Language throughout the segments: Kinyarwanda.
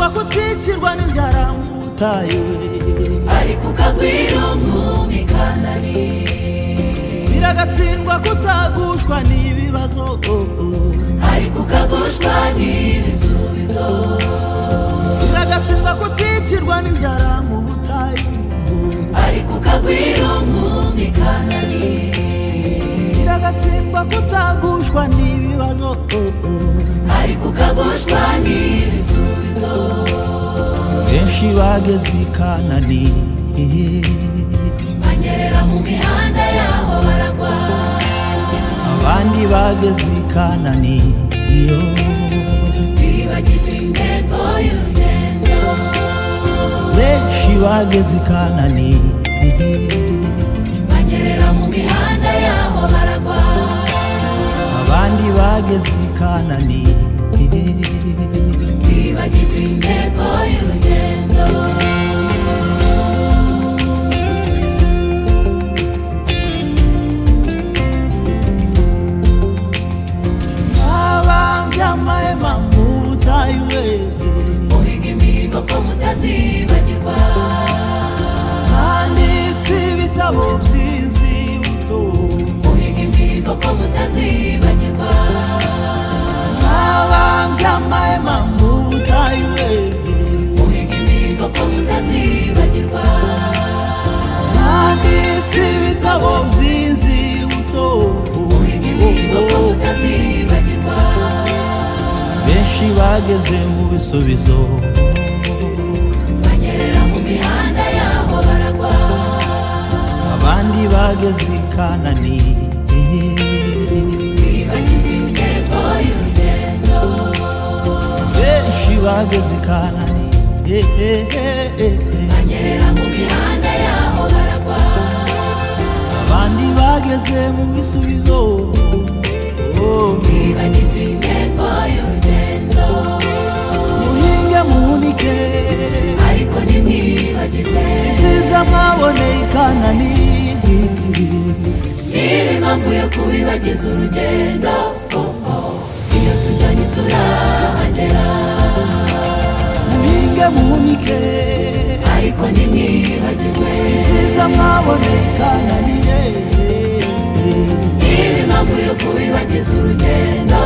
biragatsindwa kuticirwa n'inzara mu butayu, ariko ukagwira umwumi Kanani. biragatsindwa kutagushwa n'ibibazo, ariko ukagushwa n'ibisubizo. biragatsindwa kuticirwa n'inzara mu butayu, ariko ukagwira umwumi Kanani. biragatsindwa kutagushwa n'ibibazo, ariko ukagushwa n'ibisubizo. benshi bageze i Kanani, banyerera mu mihanda yaho baragwa. abandi bageze i Kanani, bibagirwa intego y'urugendo. benshi bageze i Kanani, banyerera mu mihanda yaho baragwa. abandi bageze i Kanani, bibagirwa intego y'urugendo. abambye amahema mu butayu, muhiga imihigo ko mutazibagirwa. handitse ibitabo by'inzibutso, muhiga imihigo ko mutazibagirwa. abambye amahema mu butayu, muhiga imihigo ko mutazibagirwa. handitse ibitabo by'inzibutso, muhiga imihigo ko mutazibagirwa. benshi bageze mu bisubizo, banyerera mu mihanda yaho baragwa. abandi bageze i Kanani, bibagirwa intego y'urugendo. benshi bageze i Kanani, banyerera mu mihanda yaho baragwa. abandi bageze mu bisubizo, bibagirwa intego y'urugendo. muhinge muhunike, ariko ntimwibagirwe ibyiza mwaboneye i Kanani, niba impamvu yo kubibagiza urugendo. iyo tujyanye turahagera. muhinge muhunike, ariko ntimwibagirwe ibyiza mwaboneye i Kanani, niba impamvu yo kubibagiza urugendo.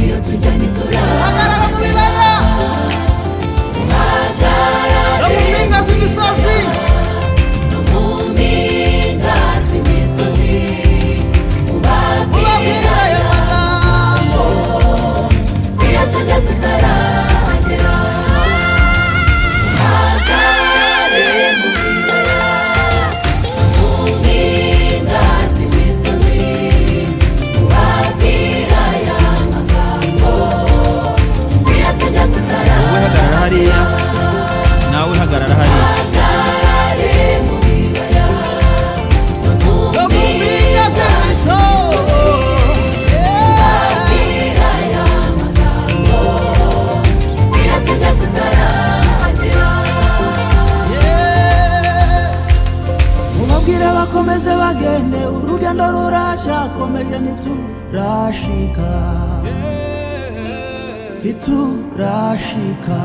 iyo tujyanye hagarara mu bibaya no mu mpinga z'imisozi, no mu mpinga z'imisozi. ubabwira ayo magambo, iyo tujya tutarahagera. hagarare mu bibaya no mu mpinga z'imisozi. ubabwira aya magambo. iyo tujya wowe tutarahagera. hagarara hariya, nawe hagarara hariya, hagarare mu bibaya no mu no mu mpinga z'imisozi, ubabwira aya magambo. iyo tujya tutarahagera. mubabwire bakomeze bagende, urugendo ruracyakomeje, ntiturashika, ntiturashika.